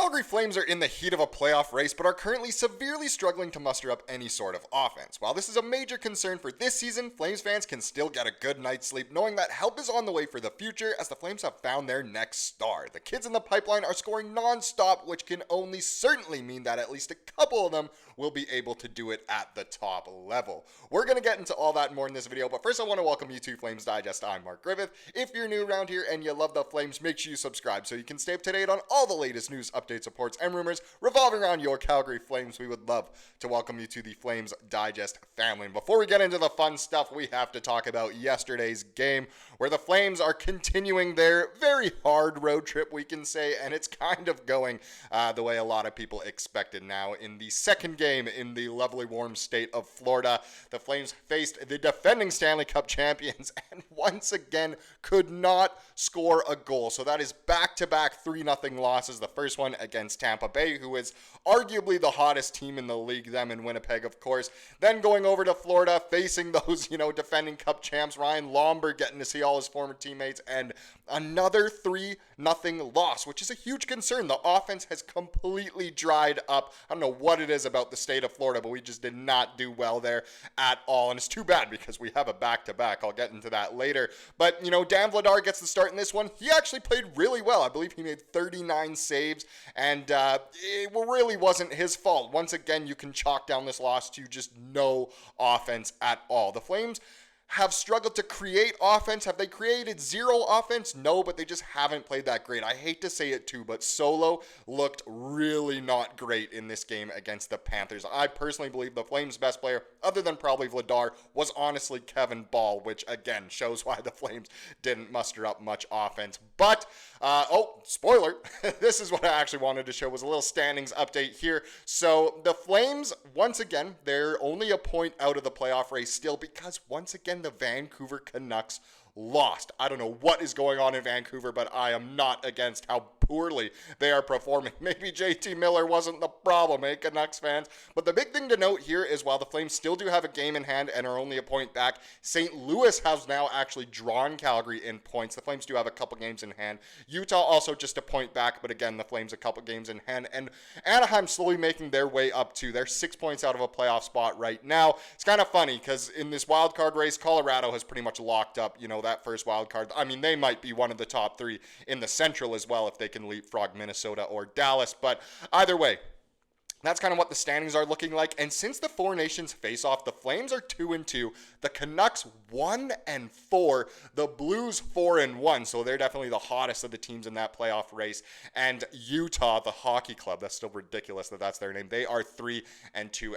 Calgary Flames are in the heat of a playoff race, but are currently severely struggling to muster up any sort of offense. While this is a major concern for this season, Flames fans can still get a good night's sleep knowing that help is on the way for the future as the Flames have found their next star. The kids in the pipeline are scoring non-stop, which can only certainly mean that at least a couple of them will be able to do it at the top level. We're going to get into all that and more in this video, but first I want to welcome you to Flames Digest. I'm Mark Griffith. If you're new around here and you love the Flames, make sure you subscribe so you can stay up to date on all the latest news, updates, reports, and rumors revolving around your Calgary Flames. We would love to welcome you to the Flames Digest family. And before we get into the fun stuff, we have to talk about yesterday's game where the Flames are continuing their very hard road trip, we can say, and it's kind of going the way a lot of people expected now. In the second game in the lovely warm state of Florida, the Flames faced the defending Stanley Cup champions and once again could not score a goal. So that is back-to-back 3-0 losses. The first one against Tampa Bay, who is arguably the hottest team in the league, them in Winnipeg, of course. Then going over to Florida, facing those, defending Cup champs, Ryan Lomberg getting to see all his former teammates, and another 3-0 loss, which is a huge concern. The offense has completely dried up. I don't know what it is about the state of Florida, but we just did not do well there at all. And it's too bad because we have a back-to-back. I'll get into that later. But, Dan Vladar gets the start in this one. He actually played really well. I believe he made 39 saves, and it really wasn't his fault. Once again, you can chalk down this loss to just no offense at all. The Flames have struggled to create offense. Have they created zero offense? No, but they just haven't played that great. I hate to say it too, but Solo looked really not great in this game against the Panthers. I personally believe the Flames' best player, other than probably Vladar, was honestly Kevin Ball, which again shows why the Flames didn't muster up much offense. But, spoiler, this is what I actually wanted to show, was a little standings update here. So the Flames, once again, they're only a point out of the playoff race still because once again, the Vancouver Canucks lost. I don't know what is going on in Vancouver, but I am not against how poorly they are performing. Maybe JT Miller wasn't the problem, Canucks fans? But the big thing to note here is while the Flames still do have a game in hand and are only a point back, St. Louis has now actually drawn Calgary in points. The Flames do have a couple games in hand. Utah also just a point back, but again, the Flames a couple games in hand. And Anaheim slowly making their way up too. They're 6 points out of a playoff spot right now. It's kind of funny because in this wild card race, Colorado has pretty much locked up, that first wild card. I mean, they might be one of the top three in the Central as well if they can leapfrog Minnesota or Dallas. But either way, that's kind of what the standings are looking like. And since the Four Nations face off, the Flames are 2-2, the Canucks 1-4, the Blues 4-1. So they're definitely the hottest of the teams in that playoff race. And Utah, the hockey club, that's still ridiculous that that's their name. They are 3-2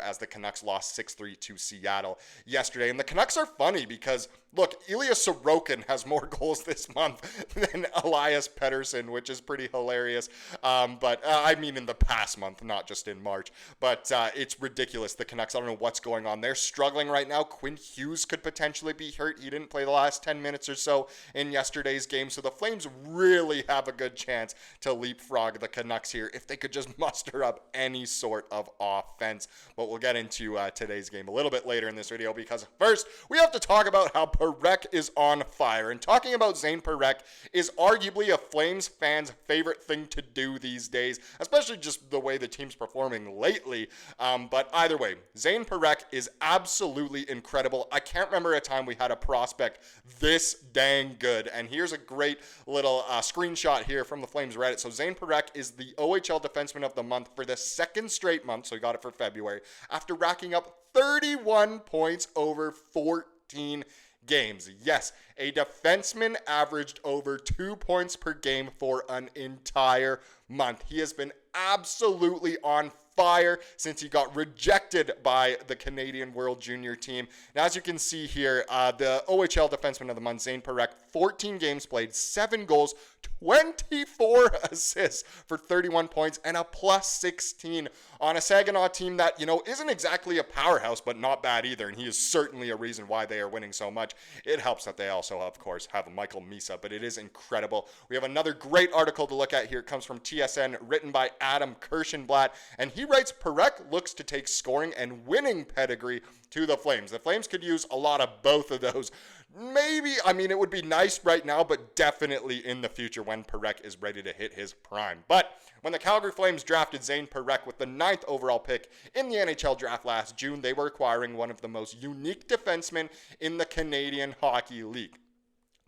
as the Canucks lost 6-3 to Seattle yesterday. And the Canucks are funny because, look, Ilya Sorokin has more goals this month than Elias Pettersson, which is pretty hilarious. But I mean in the past month, not just in March. But it's ridiculous. The Canucks, I don't know what's going on. They're struggling right now. Quinn Hughes could potentially be hurt. He didn't play the last 10 minutes or so in yesterday's game. So the Flames really have a good chance to leapfrog the Canucks here if they could just muster up any sort of offense. But we'll get into today's game a little bit later in this video because first we have to talk about how Parekh is on fire. And talking about Zane Parekh is arguably a Flames fan's favorite thing to do these days, especially just the way the team's performing lately. But either way, Zane Parekh is absolutely incredible. I can't remember a time we had a prospect this dang good. And here's a great little screenshot here from the Flames Reddit. So Zane Parekh is the OHL Defenseman of the Month for the second straight month. So he got it for February after racking up 31 points over 14 games. Yes, a defenseman averaged over 2 points per game for an entire month. He has been absolutely on fire since he got rejected by the Canadian World Junior team. Now, as you can see here, the OHL Defenseman of the Month, Zane Parekh, 14 games played, 7 goals, 24 assists for 31 points, and a plus 16 on a Saginaw team that, isn't exactly a powerhouse, but not bad either, and he is certainly a reason why they are winning so much. It helps that they also, of course, have Michael Misa, but it is incredible. We have another great article to look at here. It comes from TSN, written by Adam Kirshenblatt, and he writes, Parekh looks to take scoring and winning pedigree to the Flames. The Flames could use a lot of both of those. Maybe, I mean, it would be nice right now, but definitely in the future when Parekh is ready to hit his prime. But when the Calgary Flames drafted Zane Parekh with the 9th overall pick in the NHL draft last June, they were acquiring one of the most unique defensemen in the Canadian Hockey League.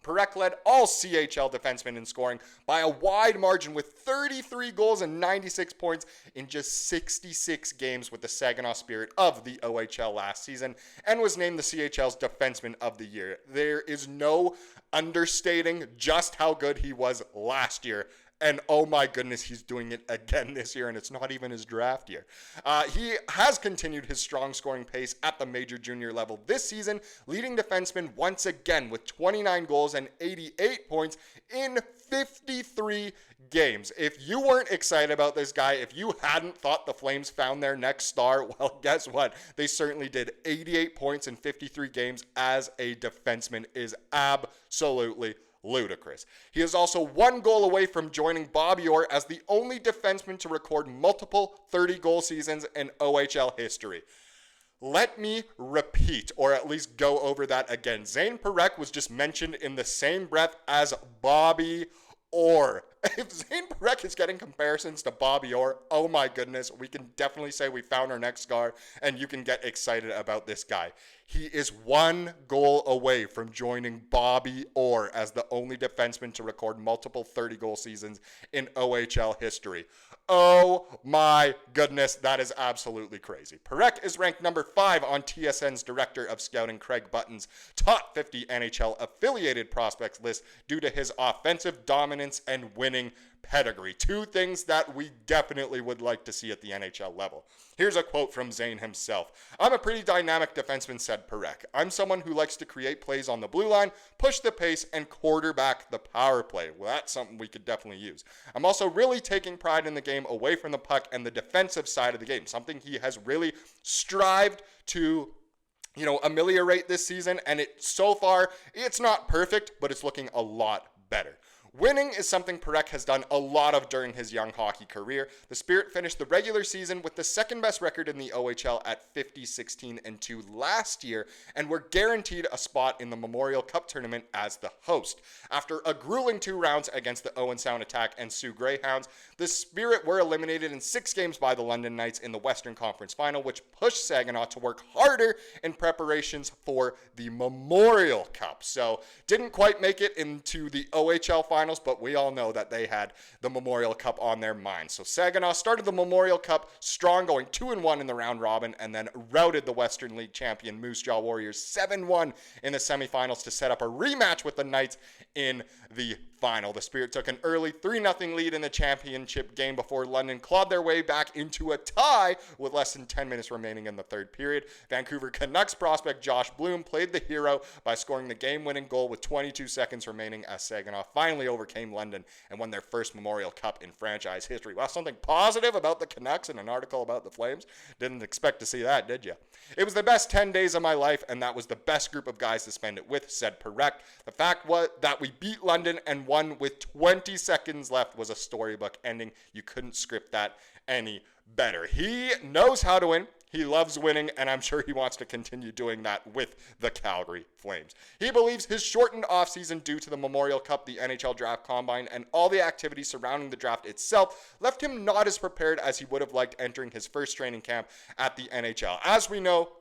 Parekh led all CHL defensemen in scoring by a wide margin with 33 goals and 96 points in just 66 games with the Saginaw Spirit of the OHL last season, and was named the CHL's Defenseman of the Year. There is no understating just how good he was last year. And oh my goodness, he's doing it again this year, and it's not even his draft year. He has continued his strong scoring pace at the major junior level this season, leading defenseman once again with 29 goals and 88 points in 53 games. If you weren't excited about this guy, if you hadn't thought the Flames found their next star, well, guess what? They certainly did. 88 points in 53 games as a defenseman is absolutely ludicrous. He is also 1 goal away from joining Bobby Orr as the only defenseman to record multiple 30-goal seasons in OHL history. Let me repeat, or at least go over that again. Zane Parekh was just mentioned in the same breath as Bobby Orr. If Zane Parekh is getting comparisons to Bobby Orr, oh my goodness, we can definitely say we found our next star, and you can get excited about this guy. He is 1 goal away from joining Bobby Orr as the only defenseman to record multiple 30-goal seasons in OHL history. Oh my goodness, that is absolutely crazy. Parekh is ranked number 5 on TSN's Director of Scouting Craig Button's top 50 NHL affiliated prospects list due to his offensive dominance and winning pedigree. 2 things that we definitely would like to see at the NHL level. Here's a quote from Zane himself. "I'm a pretty dynamic defenseman," said Parekh. "I'm someone who likes to create plays on the blue line, push the pace, and quarterback the power play." Well, that's something we could definitely use. "I'm also really taking pride in the game away from the puck and the defensive side of the game, something he has really strived to ameliorate this season, and so far, it's not perfect, but it's looking a lot better." Winning is something Parekh has done a lot of during his young hockey career. The Spirit finished the regular season with the second best record in the OHL at 50-16-2 last year, and were guaranteed a spot in the Memorial Cup tournament as the host. After a grueling 2 rounds against the Owen Sound Attack and Sioux Greyhounds, the Spirit were eliminated in 6 games by the London Knights in the Western Conference Final, which pushed Saginaw to work harder in preparations for the Memorial Cup. So, didn't quite make it into the OHL Finals, but we all know that they had the Memorial Cup on their mind. So Saginaw started the Memorial Cup strong, going 2-1 in the round robin, and then routed the Western League champion Moose Jaw Warriors 7-1 in the semifinals to set up a rematch with the Knights in the final. The Spirit took an early 3-0 lead in the championship game before London clawed their way back into a tie with less than 10 minutes remaining in the third period. Vancouver Canucks prospect Josh Bloom played the hero by scoring the game-winning goal with 22 seconds remaining as Saginaw finally overcame London and won their first Memorial Cup in franchise history. Well, something positive about the Canucks in an article about the Flames? Didn't expect to see that, did you? "It was the best 10 days of my life, and that was the best group of guys to spend it with," said Parekh. "The fact was that we beat London and won with 20 seconds left was a storybook ending. You couldn't script that any better." He knows how to win. He loves winning, and I'm sure he wants to continue doing that with the Calgary Flames. He believes his shortened offseason due to the Memorial Cup, the NHL Draft Combine, and all the activity surrounding the draft itself left him not as prepared as he would have liked entering his first training camp at the NHL. As we know,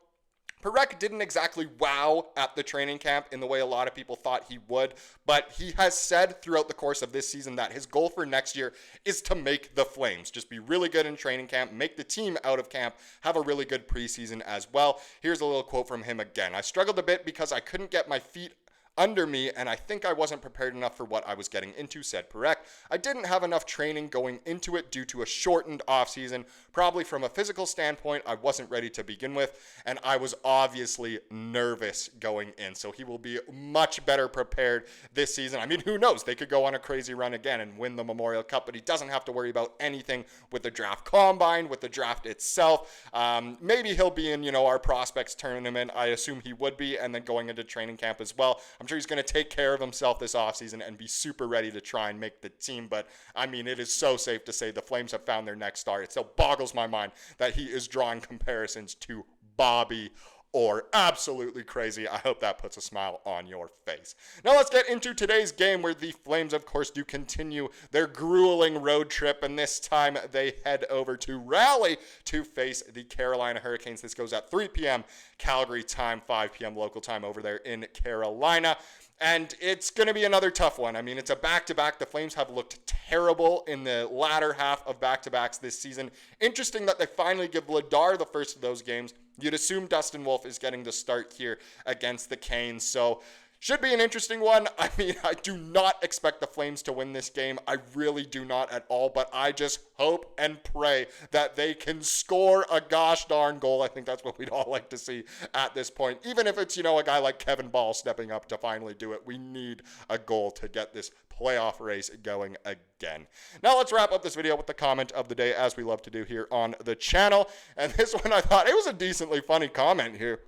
Parekh didn't exactly wow at the training camp in the way a lot of people thought he would, but he has said throughout the course of this season that his goal for next year is to make the Flames. Just be really good in training camp, make the team out of camp, have a really good preseason as well. Here's a little quote from him again. "I struggled a bit because I couldn't get my feet under me, and I think I wasn't prepared enough for what I was getting into," said Parekh. "I didn't have enough training going into it due to a shortened offseason. Probably from a physical standpoint, I wasn't ready to begin with, and I was obviously nervous going in." So he will be much better prepared this season. I mean, who knows? They could go on a crazy run again and win the Memorial Cup, but he doesn't have to worry about anything with the draft combine, with the draft itself. Maybe he'll be in, our prospects tournament. I assume he would be, and then going into training camp as well. I'm sure he's going to take care of himself this offseason and be super ready to try and make the team. But, I mean, it is so safe to say the Flames have found their next star. It still boggles my mind that he is drawing comparisons to Bobby or absolutely crazy. I hope that puts a smile on your face. Now let's get into today's game, where the Flames, of course, do continue their grueling road trip, and this time they head over to Raleigh to face the Carolina Hurricanes. This goes at 3 p.m. Calgary time, 5 p.m. local time over there in Carolina. And it's going to be another tough one. I mean, it's a back-to-back. The Flames have looked terrible in the latter half of back-to-backs this season. Interesting that they finally give Vladar the first of those games. You'd assume Dustin Wolf is getting the start here against the Canes. So should be an interesting one. I mean, I do not expect the Flames to win this game. I really do not at all. But I just hope and pray that they can score a gosh darn goal. I think that's what we'd all like to see at this point. Even if it's, a guy like Kevin Ball stepping up to finally do it. We need a goal to get this playoff race going again. Now let's wrap up this video with the comment of the day, as we love to do here on the channel. And this one, I thought it was a decently funny comment here.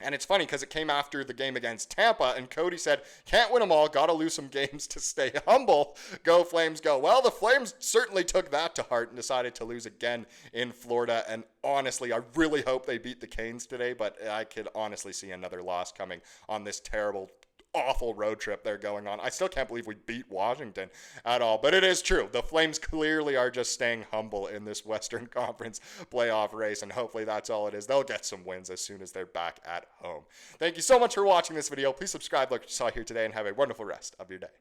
And it's funny because it came after the game against Tampa, and Cody said, "Can't win them all, gotta lose some games to stay humble. Go Flames, go." Well, the Flames certainly took that to heart and decided to lose again in Florida. And honestly, I really hope they beat the Canes today, but I could honestly see another loss coming on this terrible, awful road trip they're going on. I still can't believe we beat Washington at all, but it is true. The Flames clearly are just staying humble in this Western Conference playoff race, and hopefully that's all it is. They'll get some wins as soon as they're back at home. Thank you so much for watching this video. Please subscribe like you saw here today, and have a wonderful rest of your day.